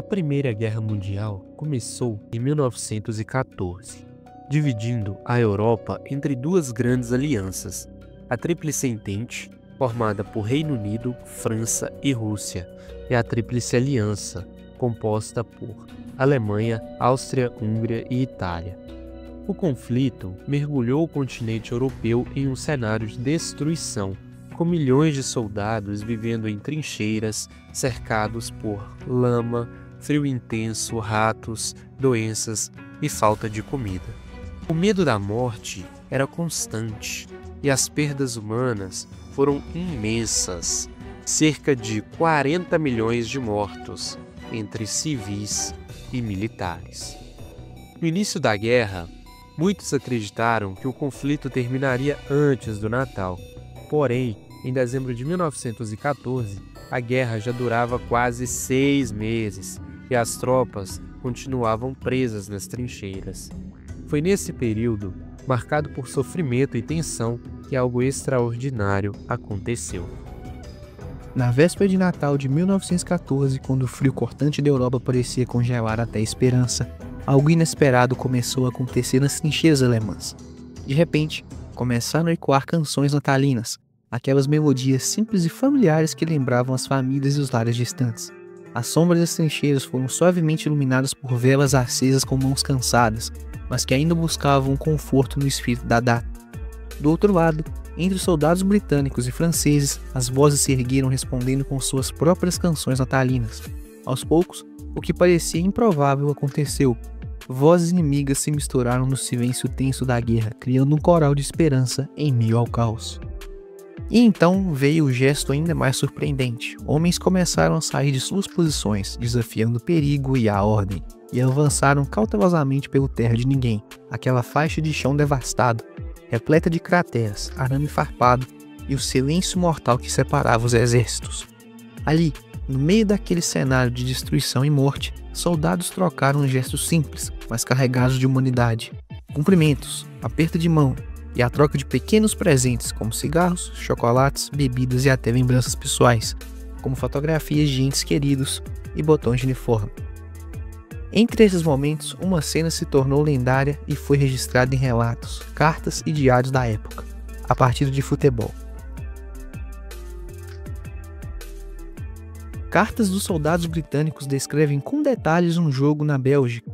A Primeira Guerra Mundial começou em 1914, dividindo a Europa entre duas grandes alianças, a Tríplice Entente, formada por Reino Unido, França e Rússia, e a Tríplice Aliança, composta por Alemanha, Áustria, Hungria e Itália. O conflito mergulhou o continente europeu em um cenário de destruição, com milhões de soldados vivendo em trincheiras, cercados por lama, frio intenso, ratos, doenças e falta de comida. O medo da morte era constante e as perdas humanas foram imensas, cerca de 40 milhões de mortos entre civis e militares. No início da guerra, muitos acreditaram que o conflito terminaria antes do Natal. Porém, em dezembro de 1914, a guerra já durava quase 6 meses e as tropas continuavam presas nas trincheiras. Foi nesse período, marcado por sofrimento e tensão, que algo extraordinário aconteceu. Na véspera de Natal de 1914, quando o frio cortante da Europa parecia congelar até a esperança, algo inesperado começou a acontecer nas trincheiras alemãs. De repente, começaram a ecoar canções natalinas, aquelas melodias simples e familiares que lembravam as famílias e os lares distantes. As sombras das trincheiras foram suavemente iluminadas por velas acesas com mãos cansadas, mas que ainda buscavam um conforto no espírito da data. Do outro lado, entre os soldados britânicos e franceses, as vozes se ergueram respondendo com suas próprias canções natalinas. Aos poucos, o que parecia improvável aconteceu. Vozes inimigas se misturaram no silêncio tenso da guerra, criando um coral de esperança em meio ao caos. E então veio o gesto ainda mais surpreendente. Homens começaram a sair de suas posições, desafiando o perigo e a ordem, e avançaram cautelosamente pelo terra de ninguém, aquela faixa de chão devastado, repleta de crateras, arame farpado e o silêncio mortal que separava os exércitos. Ali, no meio daquele cenário de destruição e morte, soldados trocaram gestos simples, mas carregados de humanidade. Cumprimentos, aperto de mão e a troca de pequenos presentes como cigarros, chocolates, bebidas e até lembranças pessoais, como fotografias de entes queridos e botões de uniforme. Entre esses momentos, uma cena se tornou lendária e foi registrada em relatos, cartas e diários da época, a partida de futebol. Cartas dos soldados britânicos descrevem com detalhes um jogo na Bélgica.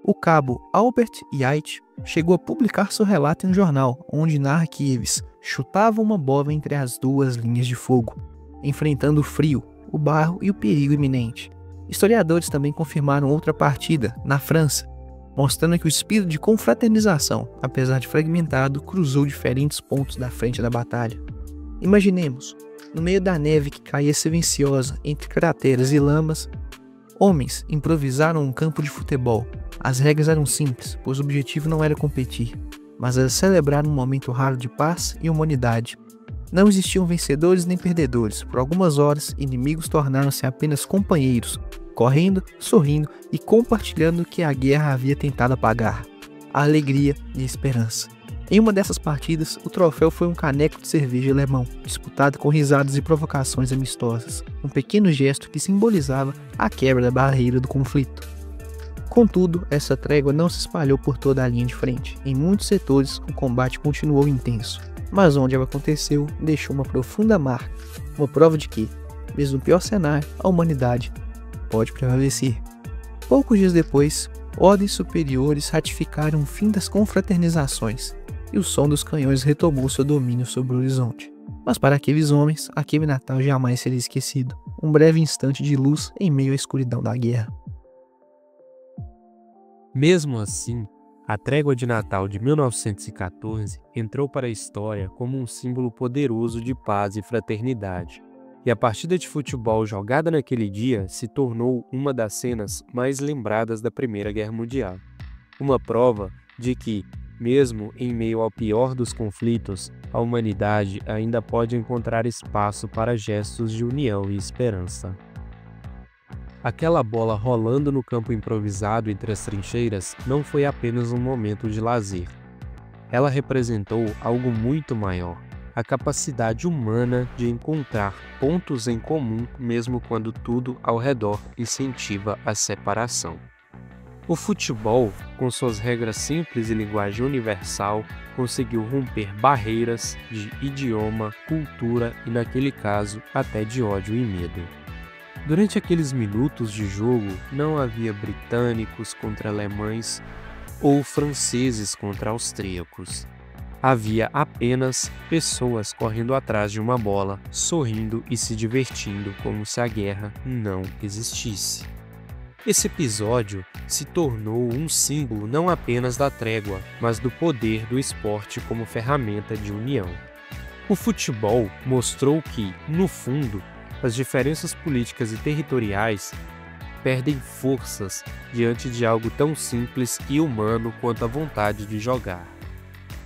O cabo Albert Yacht chegou a publicar seu relato em um jornal, onde narra que eles chutavam uma bola entre as duas linhas de fogo, enfrentando o frio, o barro e o perigo iminente. Historiadores também confirmaram outra partida, na França, mostrando que o espírito de confraternização, apesar de fragmentado, cruzou diferentes pontos da frente da batalha. Imaginemos, no meio da neve que caía silenciosa entre crateras e lamas, homens improvisaram um campo de futebol. As regras eram simples, pois o objetivo não era competir, mas era celebrar um momento raro de paz e humanidade. Não existiam vencedores nem perdedores. Por algumas horas, inimigos tornaram-se apenas companheiros, correndo, sorrindo e compartilhando o que a guerra havia tentado apagar: a alegria e a esperança. Em uma dessas partidas, o troféu foi um caneco de cerveja alemão, disputado com risadas e provocações amistosas, um pequeno gesto que simbolizava a quebra da barreira do conflito. Contudo, essa trégua não se espalhou por toda a linha de frente. Em muitos setores, o combate continuou intenso, mas onde ela aconteceu, deixou uma profunda marca, uma prova de que, mesmo no pior cenário, a humanidade pode prevalecer. Poucos dias depois, ordens superiores ratificaram o fim das confraternizações, e o som dos canhões retomou seu domínio sobre o horizonte. Mas para aqueles homens, aquele Natal jamais seria esquecido, um breve instante de luz em meio à escuridão da guerra. Mesmo assim, a trégua de Natal de 1914 entrou para a história como um símbolo poderoso de paz e fraternidade, e a partida de futebol jogada naquele dia se tornou uma das cenas mais lembradas da Primeira Guerra Mundial. Uma prova de que, mesmo em meio ao pior dos conflitos, a humanidade ainda pode encontrar espaço para gestos de união e esperança. Aquela bola rolando no campo improvisado entre as trincheiras não foi apenas um momento de lazer. Ela representou algo muito maior, a capacidade humana de encontrar pontos em comum mesmo quando tudo ao redor incentiva a separação. O futebol, com suas regras simples e linguagem universal, conseguiu romper barreiras de idioma, cultura e, naquele caso, até de ódio e medo. Durante aqueles minutos de jogo, não havia britânicos contra alemães ou franceses contra austríacos. Havia apenas pessoas correndo atrás de uma bola, sorrindo e se divertindo como se a guerra não existisse. Esse episódio se tornou um símbolo não apenas da trégua, mas do poder do esporte como ferramenta de união. O futebol mostrou que, no fundo, as diferenças políticas e territoriais perdem forças diante de algo tão simples e humano quanto a vontade de jogar.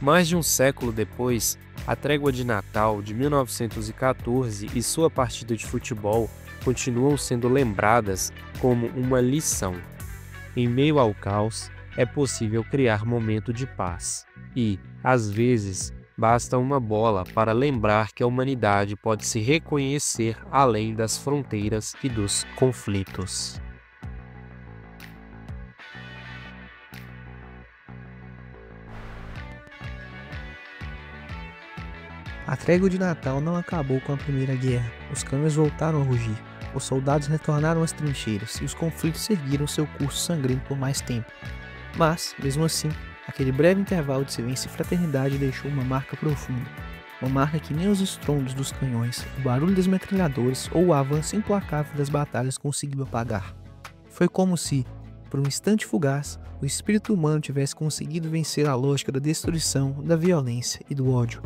Mais de um século depois, a Trégua de Natal de 1914 e sua partida de futebol continuam sendo lembradas como uma lição. Em meio ao caos, é possível criar momento de paz. E, às vezes, basta uma bola para lembrar que a humanidade pode se reconhecer além das fronteiras e dos conflitos. A Trégua de Natal não acabou com a Primeira Guerra. Os canhões voltaram a rugir. Os soldados retornaram às trincheiras e os conflitos seguiram seu curso sangrento por mais tempo. Mas, mesmo assim, aquele breve intervalo de silêncio e fraternidade deixou uma marca profunda. Uma marca que nem os estrondos dos canhões, o barulho das metralhadoras ou o avanço implacável das batalhas conseguiu apagar. Foi como se, por um instante fugaz, o espírito humano tivesse conseguido vencer a lógica da destruição, da violência e do ódio.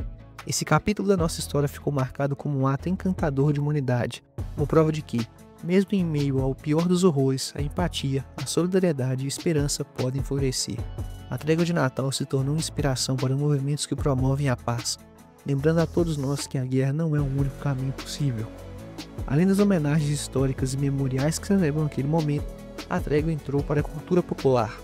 Esse capítulo da nossa história ficou marcado como um ato encantador de humanidade, como prova de que, mesmo em meio ao pior dos horrores, a empatia, a solidariedade e a esperança podem florescer. A Trégua de Natal se tornou inspiração para movimentos que promovem a paz, lembrando a todos nós que a guerra não é o único caminho possível. Além das homenagens históricas e memoriais que celebram aquele momento, a trégua entrou para a cultura popular,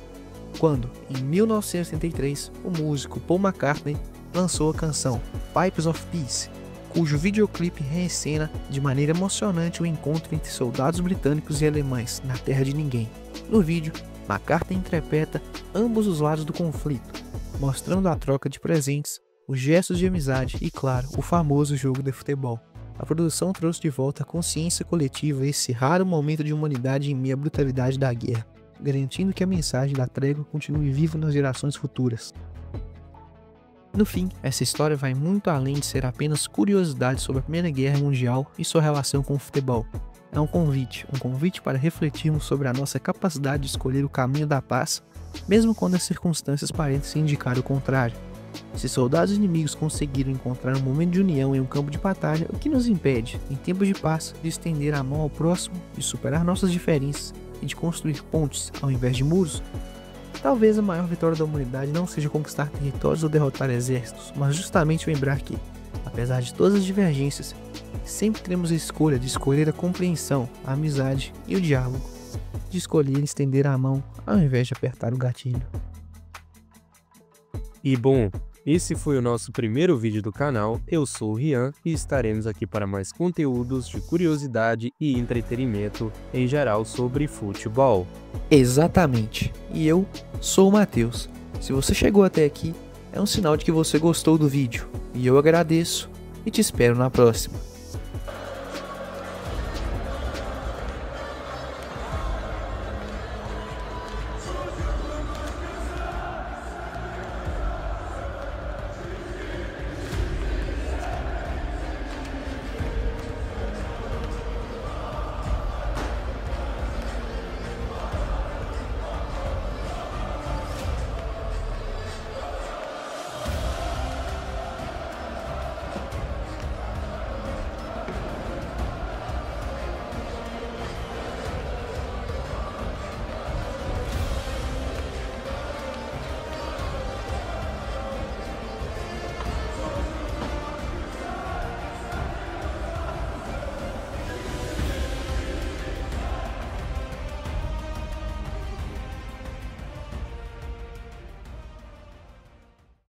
quando, em 1973, o músico Paul McCartney lançou a canção Pipes of Peace, cujo videoclipe reencena de maneira emocionante o encontro entre soldados britânicos e alemães na terra de ninguém. No vídeo, McCartney interpreta ambos os lados do conflito, mostrando a troca de presentes, os gestos de amizade e, claro, o famoso jogo de futebol. A produção trouxe de volta a consciência coletiva esse raro momento de humanidade em meio à brutalidade da guerra, garantindo que a mensagem da trégua continue viva nas gerações futuras. No fim, essa história vai muito além de ser apenas curiosidade sobre a Primeira Guerra Mundial e sua relação com o futebol. É um convite para refletirmos sobre a nossa capacidade de escolher o caminho da paz, mesmo quando as circunstâncias parecem indicar o contrário. Se soldados inimigos conseguiram encontrar um momento de união em um campo de batalha, o que nos impede, em tempos de paz, de estender a mão ao próximo, de superar nossas diferenças e de construir pontes ao invés de muros? Talvez a maior vitória da humanidade não seja conquistar territórios ou derrotar exércitos, mas justamente lembrar que, apesar de todas as divergências, sempre teremos a escolha de escolher a compreensão, a amizade e o diálogo, de escolher estender a mão ao invés de apertar o gatilho. E bom, esse foi o nosso primeiro vídeo do canal. Eu sou o Rian e estaremos aqui para mais conteúdos de curiosidade e entretenimento em geral sobre futebol. Exatamente. E eu sou o Matheus. Se você chegou até aqui, é um sinal de que você gostou do vídeo. E eu agradeço e te espero na próxima.